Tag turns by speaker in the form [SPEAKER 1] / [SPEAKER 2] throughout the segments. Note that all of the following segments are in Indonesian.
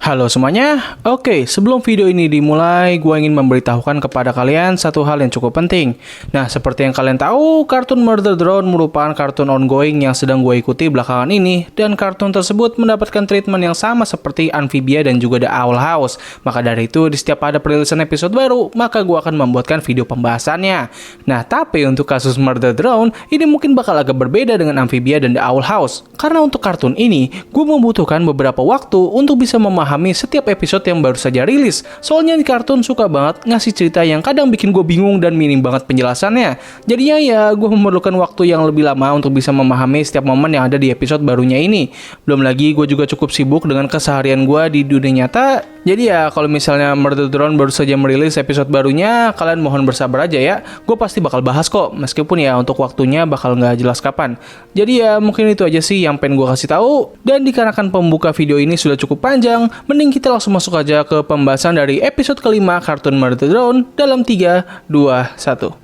[SPEAKER 1] Halo semuanya, oke sebelum video ini dimulai, gue ingin memberitahukan kepada kalian satu hal yang cukup penting. Nah, seperti yang kalian tahu, kartun Murder Drone merupakan kartun ongoing yang sedang gue ikuti belakangan ini, dan kartun tersebut mendapatkan treatment yang sama seperti Amphibia dan juga The Owl House. Maka dari itu, di setiap ada perilisan episode baru, maka gue akan membuatkan video pembahasannya. Nah, tapi untuk kasus Murder Drone, ini mungkin bakal agak berbeda dengan Amphibia dan The Owl House. Karena untuk kartun ini, gue membutuhkan beberapa waktu untuk bisa memahami setiap episode yang baru saja rilis. Soalnya di kartun suka banget ngasih cerita yang kadang bikin gue bingung dan minim banget penjelasannya. Jadinya ya gue memerlukan waktu yang lebih lama untuk bisa memahami setiap momen yang ada di episode barunya ini. Belum lagi gue juga cukup sibuk dengan keseharian gue di dunia nyata. Jadi ya kalau misalnya Murder Drone baru saja merilis episode barunya, kalian mohon bersabar aja ya. Gue pasti bakal bahas kok, meskipun ya untuk waktunya bakal nggak jelas kapan. Jadi ya mungkin itu aja sih yang pengen gue kasih tahu. Dan dikarenakan pembuka video ini sudah cukup panjang, mending kita langsung masuk aja ke pembahasan dari episode kelima kartun Murder Drone dalam 3, 2, 1.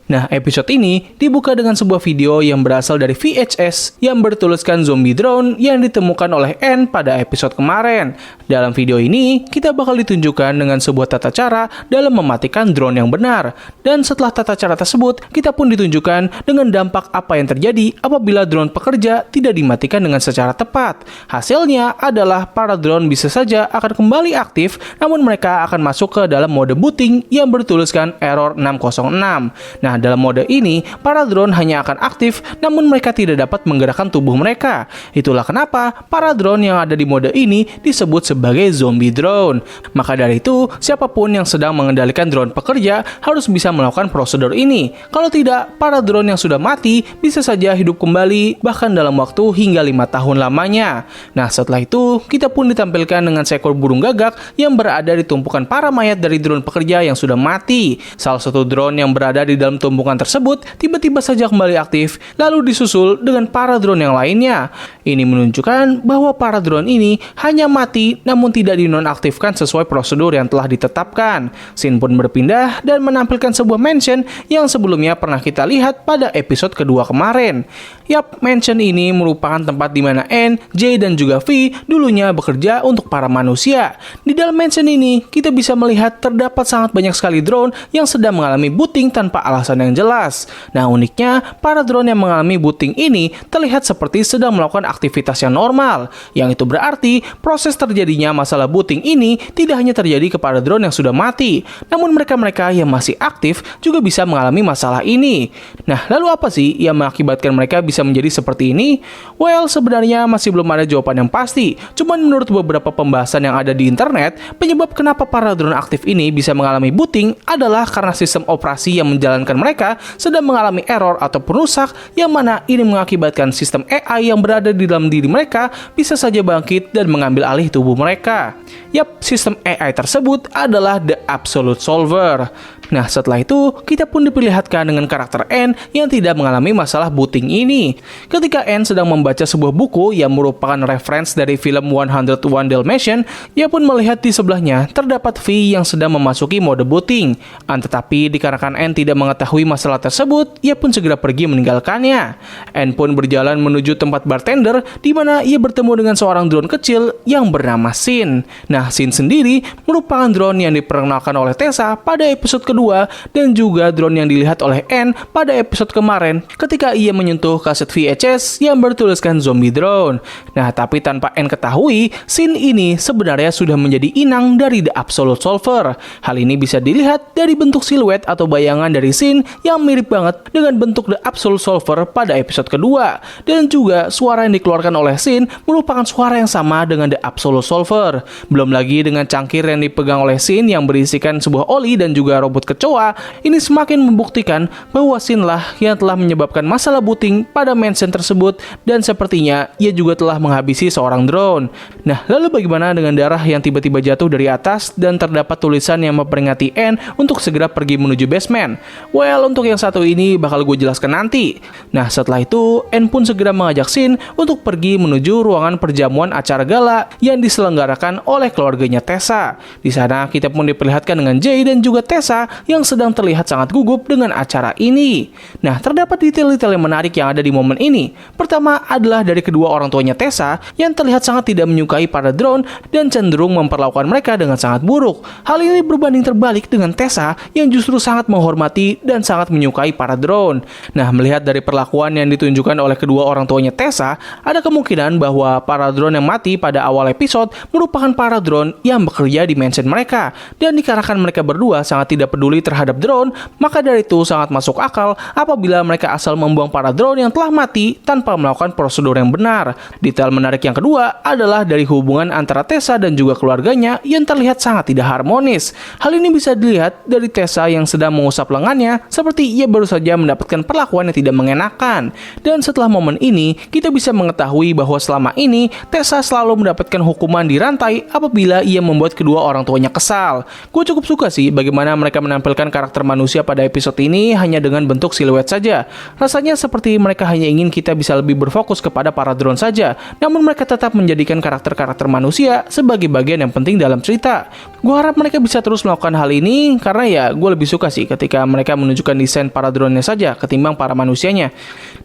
[SPEAKER 1] Nah, episode ini dibuka dengan sebuah video yang berasal dari VHS yang bertuliskan zombie drone yang ditemukan oleh Anne pada episode kemarin. Dalam video ini, kita bakal ditunjukkan dengan sebuah tata cara dalam mematikan drone yang benar. Dan setelah tata cara tersebut, kita pun ditunjukkan dengan dampak apa yang terjadi apabila drone pekerja tidak dimatikan dengan secara tepat. Hasilnya adalah para drone bisa saja akan kembali aktif, namun mereka akan masuk ke dalam mode booting yang bertuliskan error 606. Nah, dalam mode ini, para drone hanya akan aktif, namun mereka tidak dapat menggerakkan tubuh mereka. Itulah kenapa para drone yang ada di mode ini disebut sebagai zombie drone. Maka dari itu, siapapun yang sedang mengendalikan drone pekerja harus bisa melakukan prosedur ini. Kalau tidak, para drone yang sudah mati bisa saja hidup kembali, bahkan dalam waktu hingga 5 tahun lamanya. Nah, setelah itu, kita pun ditampilkan dengan seekor burung gagak yang berada di tumpukan para mayat dari drone pekerja yang sudah mati. Salah satu drone yang berada di dalam tumpukan tersebut tiba-tiba saja kembali aktif, lalu disusul dengan para drone yang lainnya. Ini menunjukkan bahwa para drone ini hanya mati namun tidak dinonaktifkan sesuai prosedur yang telah ditetapkan. Scene pun berpindah dan menampilkan sebuah mansion yang sebelumnya pernah kita lihat pada episode kedua kemarin. Yap, mansion ini merupakan tempat di mana Anne, Jay, dan juga V dulunya bekerja untuk para manusia. Di dalam mansion ini, kita bisa melihat terdapat sangat banyak sekali drone yang sedang mengalami booting tanpa alasan yang jelas. Nah, uniknya, para drone yang mengalami booting ini terlihat seperti sedang melakukan aktivitas yang normal. Yang itu berarti, proses terjadinya masalah booting ini tidak hanya terjadi kepada drone yang sudah mati, namun mereka-mereka yang masih aktif juga bisa mengalami masalah ini. Nah, lalu apa sih yang mengakibatkan mereka bisa menjadi seperti ini? Well, sebenarnya masih belum ada jawaban yang pasti. Cuman menurut beberapa pembahasan yang ada di internet, penyebab kenapa para drone aktif ini bisa mengalami booting adalah karena sistem operasi yang menjalankan mereka sedang mengalami error ataupun rusak, yang mana ini mengakibatkan sistem AI yang berada di dalam diri mereka bisa saja bangkit dan mengambil alih tubuh mereka. Yap, sistem AI tersebut adalah The Absolute Solver. Nah, setelah itu, kita pun diperlihatkan dengan karakter Anne yang tidak mengalami masalah booting ini. Ketika Anne sedang membaca sebuah buku yang merupakan reference dari film 101 Dalmatians, ia pun melihat di sebelahnya terdapat V yang sedang memasuki mode booting. Tetapi dikarenakan Anne tidak mengetahui masalah tersebut, ia pun segera pergi meninggalkannya. Anne pun berjalan menuju tempat bartender, di mana ia bertemu dengan seorang drone kecil yang bernama Sin. Nah, Sin sendiri merupakan drone yang diperkenalkan oleh Tessa pada episode kedua, dan juga drone yang dilihat oleh Anne pada episode kemarin ketika ia menyentuh kaset VHS yang bertuliskan zombie drone. Nah, tapi tanpa Anne ketahui, Sin ini sebenarnya sudah menjadi inang dari The Absolute Solver. Hal ini bisa dilihat dari bentuk siluet atau bayangan dari Sin yang mirip banget dengan bentuk The Absolute Solver pada episode kedua. Dan juga suara yang dikeluarkan oleh Sin merupakan suara yang sama dengan The Absolute Solver. Belum lagi dengan cangkir yang dipegang oleh Sin yang berisikan sebuah oli dan juga robot kecoa, ini semakin membuktikan bahwa Sin lah yang telah menyebabkan masalah booting pada mansion tersebut, dan sepertinya ia juga telah menghabisi seorang drone. Nah, lalu bagaimana dengan darah yang tiba-tiba jatuh dari atas dan terdapat tulisan yang memperingati Anne untuk segera pergi menuju basement? Well, untuk yang satu ini bakal gue jelaskan nanti. Nah, setelah itu Anne pun segera mengajak Sin untuk pergi menuju ruangan perjamuan acara gala yang diselenggarakan oleh keluarganya Tessa. Di sana kita pun diperlihatkan dengan Jay dan juga Tessa yang sedang terlihat sangat gugup dengan acara ini. Nah, terdapat detail-detail yang menarik yang ada di momen ini. Pertama adalah dari kedua orang tuanya Tessa yang terlihat sangat tidak menyukai para drone dan cenderung memperlakukan mereka dengan sangat buruk. Hal ini berbanding terbalik dengan Tessa yang justru sangat menghormati dan sangat menyukai para drone. Nah, melihat dari perlakuan yang ditunjukkan oleh kedua orang tuanya Tessa, ada kemungkinan bahwa para drone yang mati pada awal episode merupakan para drone yang bekerja di mansion mereka. Dan dikarenakan mereka berdua sangat tidak peduli terhadap drone, maka dari itu sangat masuk akal apabila mereka asal membuang para drone yang telah mati tanpa melakukan prosedur yang benar. Detail menarik yang kedua adalah dari hubungan antara Tessa dan juga keluarganya yang terlihat sangat tidak harmonis. Hal ini bisa dilihat dari Tessa yang sedang mengusap lengannya seperti ia baru saja mendapatkan perlakuan yang tidak mengenakan. Dan setelah momen ini, kita bisa mengetahui bahwa selama ini Tessa selalu mendapatkan hukuman di rantai apabila ia membuat kedua orang tuanya kesal. Gue cukup suka sih bagaimana mereka menampilkan karakter manusia pada episode ini hanya dengan bentuk siluet saja. Rasanya seperti mereka hanya ingin kita bisa lebih berfokus kepada para drone saja, namun mereka tetap menjadikan karakter-karakter manusia sebagai bagian yang penting dalam cerita. Gue harap mereka bisa terus melakukan hal ini karena ya gue lebih suka sih ketika mereka menunjukkan desain para drone-nya saja ketimbang para manusianya.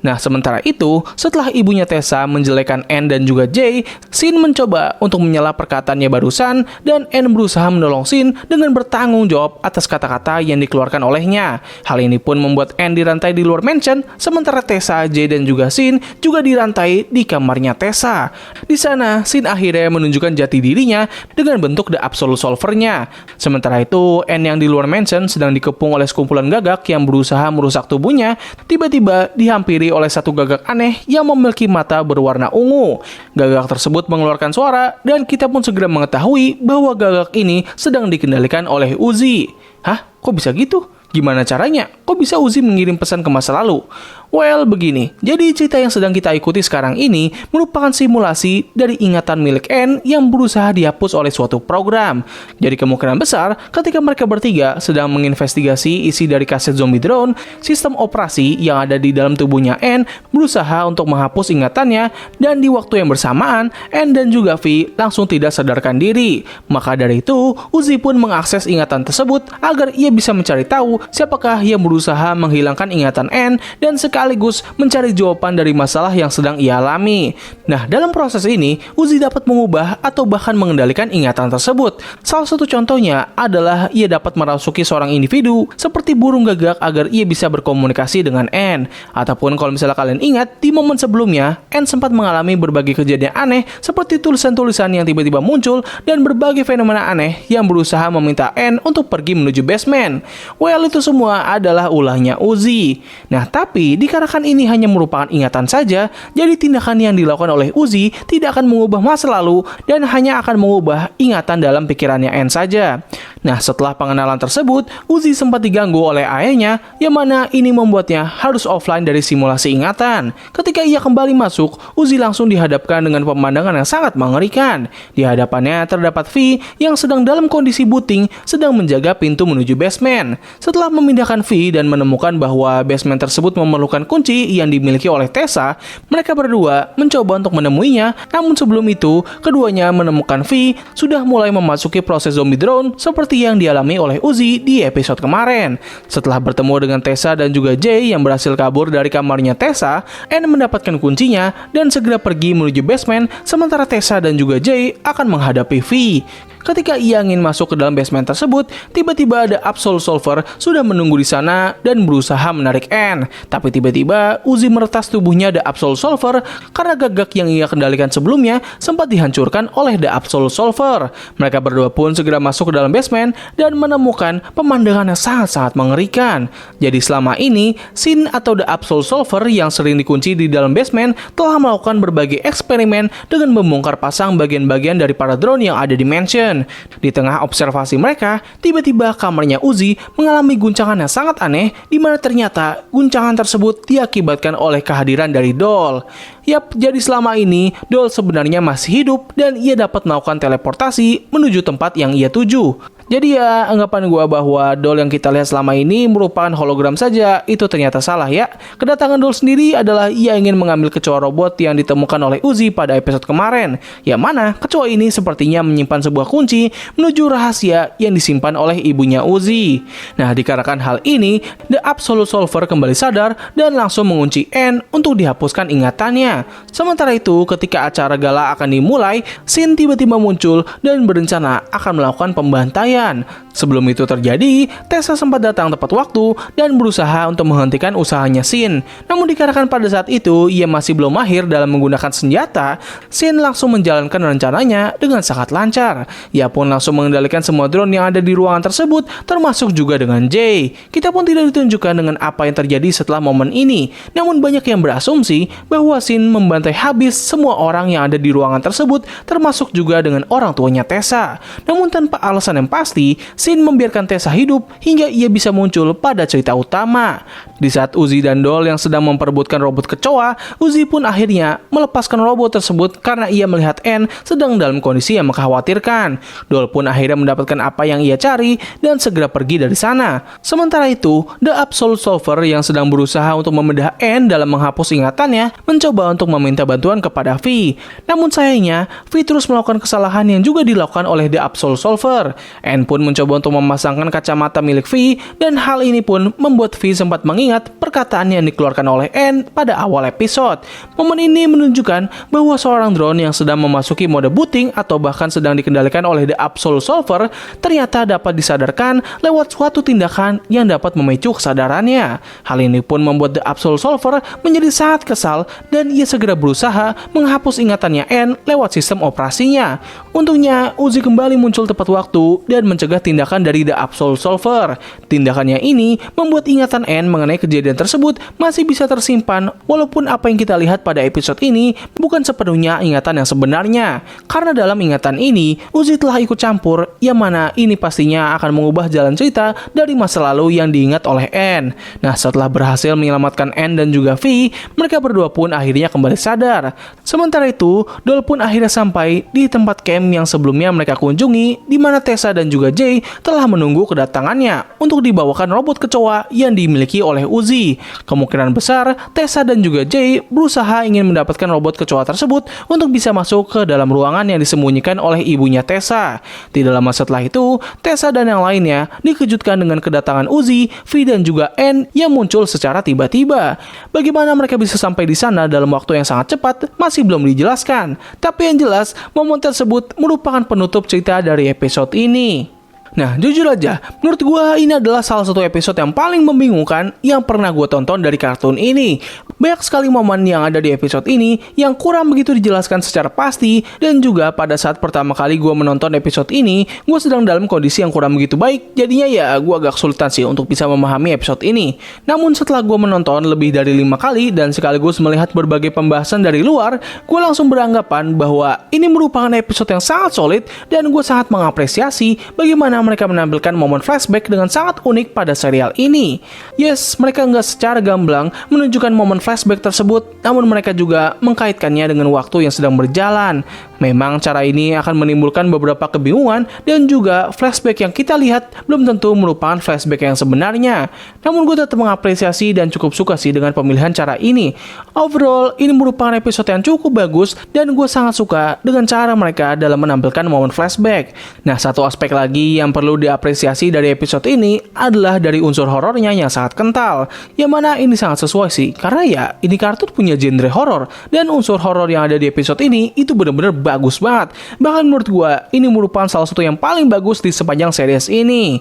[SPEAKER 1] Nah, sementara itu, setelah ibunya Tessa menjelekkan Anne dan juga Jay, Sin mencoba untuk menyela perkataannya barusan dan Anne berusaha menolong Sin dengan bertanggung jawab atas kata-kata yang dikeluarkan olehnya. Hal ini pun membuat Anne dirantai di luar mansion, sementara Tessa, Jay dan juga Sin juga dirantai di kamarnya Tessa. Di sana, Sin akhirnya menunjukkan jati dirinya dengan bentuk The Absolute Solver-nya. Sementara itu, Anne yang di luar mansion sedang dikepung oleh sekumpulan gagak yang berusaha merusak tubuhnya, tiba-tiba dihampiri oleh satu gagak aneh yang memiliki mata berwarna ungu. Gagak tersebut mengeluarkan suara dan kita pun segera mengetahui bahwa gagak ini sedang dikendalikan oleh Uzi. Hah? Kok bisa gitu? Gimana caranya? Kok bisa Uzi mengirim pesan ke masa lalu? Well, begini. Jadi cerita yang sedang kita ikuti sekarang ini merupakan simulasi dari ingatan milik Anne yang berusaha dihapus oleh suatu program. Jadi kemungkinan besar ketika mereka bertiga sedang menginvestigasi isi dari kaset zombie drone, sistem operasi yang ada di dalam tubuhnya Anne berusaha untuk menghapus ingatannya dan di waktu yang bersamaan Anne dan juga Vi langsung tidak sadarkan diri. Maka dari itu, Uzi pun mengakses ingatan tersebut agar ia bisa mencari tahu siapakah yang berusaha menghilangkan ingatan Anne dan sekaligus mencari jawaban dari masalah yang sedang ia alami. Nah, dalam proses ini, Uzi dapat mengubah atau bahkan mengendalikan ingatan tersebut. Salah satu contohnya adalah ia dapat merasuki seorang individu seperti burung gagak agar ia bisa berkomunikasi dengan Anne. Ataupun kalau misalnya kalian ingat, di momen sebelumnya, Anne sempat mengalami berbagai kejadian aneh seperti tulisan-tulisan yang tiba-tiba muncul dan berbagai fenomena aneh yang berusaha meminta Anne untuk pergi menuju basement. Well, itu semua adalah ulahnya Uzi. Nah, tapi dikarenakan ini hanya merupakan ingatan saja, jadi tindakan yang dilakukan oleh Uzi tidak akan mengubah masa lalu dan hanya akan mengubah ingatan dalam pikirannya Anne saja. Nah, setelah pengenalan tersebut, Uzi sempat diganggu oleh ayahnya, yang mana ini membuatnya harus offline dari simulasi ingatan. Ketika ia kembali masuk, Uzi langsung dihadapkan dengan pemandangan yang sangat mengerikan. Di hadapannya terdapat Vi yang sedang dalam kondisi buting, sedang menjaga pintu menuju basement. Setelah memindahkan Vi dan menemukan bahwa basement tersebut memerlukan kunci yang dimiliki oleh Tessa, mereka berdua mencoba untuk menemuinya, namun sebelum itu, keduanya menemukan Vi sudah mulai memasuki proses zombie drone seperti yang dialami oleh Uzi di episode kemarin. Setelah bertemu dengan Tessa dan juga Jay yang berhasil kabur dari kamarnya Tessa, Anne mendapatkan kuncinya dan segera pergi menuju basement, sementara Tessa dan juga Jay akan menghadapi Vi. Ketika ia ingin masuk ke dalam basement tersebut, tiba-tiba ada Absolute Solver sudah menunggu di sana dan berusaha menarik Anne. Tapi tiba-tiba Uzi meretas tubuhnya The Absolute Solver karena gagak yang ia kendalikan sebelumnya sempat dihancurkan oleh The Absolute Solver. Mereka berdua pun segera masuk ke dalam basement dan menemukan pemandangan yang sangat-sangat mengerikan. Jadi selama ini, Sin atau The Absolute Solver yang sering dikunci di dalam basement telah melakukan berbagai eksperimen dengan membongkar pasang bagian-bagian dari para drone yang ada di mansion. Di tengah observasi mereka, tiba-tiba kamarnya Uzi mengalami guncangan yang sangat aneh, di mana ternyata guncangan tersebut diakibatkan oleh kehadiran dari Doll. Yap, jadi selama ini Doll sebenarnya masih hidup dan ia dapat melakukan teleportasi menuju tempat yang ia tuju. Jadi ya, anggapan gua bahwa doll yang kita lihat selama ini merupakan hologram saja, itu ternyata salah ya. Kedatangan doll sendiri adalah ia ingin mengambil kecoa robot yang ditemukan oleh Uzi pada episode kemarin. Yang mana kecoa ini sepertinya menyimpan sebuah kunci menuju rahasia yang disimpan oleh ibunya Uzi. Nah, dikarenakan hal ini, The Absolute Solver kembali sadar dan langsung mengunci N untuk dihapuskan ingatannya. Sementara itu, ketika acara gala akan dimulai, Shin tiba-tiba muncul dan berencana akan melakukan pembantaian. Sebelum itu terjadi, Tessa sempat datang tepat waktu dan berusaha untuk menghentikan usahanya Shin. Namun dikarenakan pada saat itu ia masih belum mahir dalam menggunakan senjata, Shin langsung menjalankan rencananya dengan sangat lancar. Ia pun langsung mengendalikan semua drone yang ada di ruangan tersebut, termasuk juga dengan Jay. Kita pun tidak ditunjukkan dengan apa yang terjadi setelah momen ini. Namun banyak yang berasumsi bahwa Shin membantai habis semua orang yang ada di ruangan tersebut, termasuk juga dengan orang tuanya Tessa. Namun tanpa alasan yang pasti, Shin membiarkan Tessa hidup hingga ia bisa muncul pada cerita utama. Di saat Uzi dan doll yang sedang memperebutkan robot kecoa, Uzi pun akhirnya melepaskan robot tersebut karena ia melihat N sedang dalam kondisi yang mengkhawatirkan. Doll pun akhirnya mendapatkan apa yang ia cari dan segera pergi dari sana. Sementara itu, The Absolute Solver yang sedang berusaha untuk membedah N dalam menghapus ingatannya mencoba untuk meminta bantuan kepada V. Namun sayangnya, V terus melakukan kesalahan yang juga dilakukan oleh The Absolute Solver. N pun mencoba untuk memasangkan kacamata milik V dan hal ini pun membuat V sempat mengingat perkataan yang dikeluarkan oleh N pada awal episode. Momen ini menunjukkan bahwa seorang drone yang sedang memasuki mode booting atau bahkan sedang dikendalikan oleh The Absolute Solver ternyata dapat disadarkan lewat suatu tindakan yang dapat memicu kesadarannya. Hal ini pun membuat The Absolute Solver menjadi sangat kesal dan ia segera berusaha menghapus ingatannya N lewat sistem operasinya. Untungnya Uzi kembali muncul tepat waktu dan mencegah tindakan dari The Absolute Solver. Tindakannya ini membuat ingatan N mengenai kejadian tersebut masih bisa tersimpan, walaupun apa yang kita lihat pada episode ini bukan sepenuhnya ingatan yang sebenarnya. Karena dalam ingatan ini, Uzi telah ikut campur, yang mana ini pastinya akan mengubah jalan cerita dari masa lalu yang diingat oleh N. Nah, setelah berhasil menyelamatkan N dan juga V, mereka berdua pun akhirnya kembali sadar. Sementara itu, doll pun akhirnya sampai di tempat camp yang sebelumnya mereka kunjungi, di mana Tessa dan juga Jay telah menunggu kedatangannya untuk dibawakan robot kecoa yang dimiliki oleh Uzi. Kemungkinan besar, Tessa dan juga Jay berusaha ingin mendapatkan robot kecoa tersebut untuk bisa masuk ke dalam ruangan yang disembunyikan oleh ibunya Tessa. Tidak lama setelah itu, Tessa dan yang lainnya dikejutkan dengan kedatangan Uzi, V dan juga N yang muncul secara tiba-tiba. Bagaimana mereka bisa sampai di sana dalam waktu yang sangat cepat masih belum dijelaskan. Tapi yang jelas, momen tersebut merupakan penutup cerita dari episode ini. Nah, jujur aja, menurut gue ini adalah salah satu episode yang paling membingungkan yang pernah gue tonton dari kartun ini. Banyak sekali momen yang ada di episode ini yang kurang begitu dijelaskan secara pasti, dan juga pada saat pertama kali gue menonton episode ini, gue sedang dalam kondisi yang kurang begitu baik, jadinya ya gue agak kesulitan sih untuk bisa memahami episode ini. Namun setelah gue menonton lebih dari 5 kali dan sekaligus melihat berbagai pembahasan dari luar, gue langsung beranggapan bahwa ini merupakan episode yang sangat solid dan gue sangat mengapresiasi bagaimana mereka menampilkan momen flashback dengan sangat unik pada serial ini. Yes, mereka nggak secara gamblang menunjukkan momen flashback tersebut, namun mereka juga mengkaitkannya dengan waktu yang sedang berjalan. Memang cara ini akan menimbulkan beberapa kebingungan dan juga flashback yang kita lihat belum tentu merupakan flashback yang sebenarnya. Namun gue tetap mengapresiasi dan cukup suka sih dengan pemilihan cara ini. Overall, ini merupakan episode yang cukup bagus dan gue sangat suka dengan cara mereka dalam menampilkan momen flashback. Nah, satu aspek lagi yang perlu diapresiasi dari episode ini adalah dari unsur horornya yang sangat kental. Yang mana ini sangat sesuai sih, karena ya ini kartun punya genre horor dan unsur horor yang ada di episode ini itu benar-benar bagus banget. Bahkan menurut gue ini merupakan salah satu yang paling bagus di sepanjang series ini.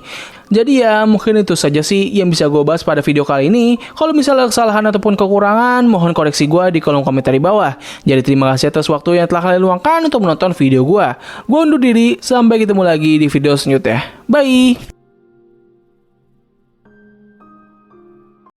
[SPEAKER 1] Jadi ya mungkin itu saja sih yang bisa gue bahas pada video kali ini. Kalau misalnya kesalahan ataupun kekurangan, mohon koreksi gue di kolom komentar di bawah. Jadi terima kasih atas waktu yang telah kalian luangkan untuk menonton video gue. Gue undur diri, sampai ketemu lagi di video selanjutnya. Bye!